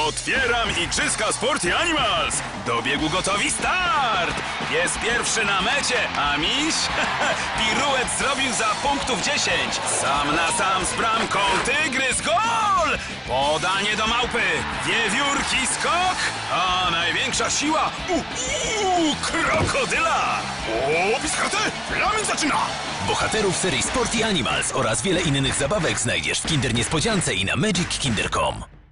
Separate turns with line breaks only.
Otwieram igrzyska Sporty Animals! Do biegu gotowi, start! Jest pierwszy na mecie, a miś piruet zrobił za punktów 10. Sam na sam z bramką, tygrys, gol! Podanie do małpy, wiewiórki, skok, a największa siła krokodyla! O, Piskarte, flamin zaczyna!
Bohaterów serii Sporty Animals oraz wiele innych zabawek znajdziesz w Kinder Niespodziance i na magickinder.com.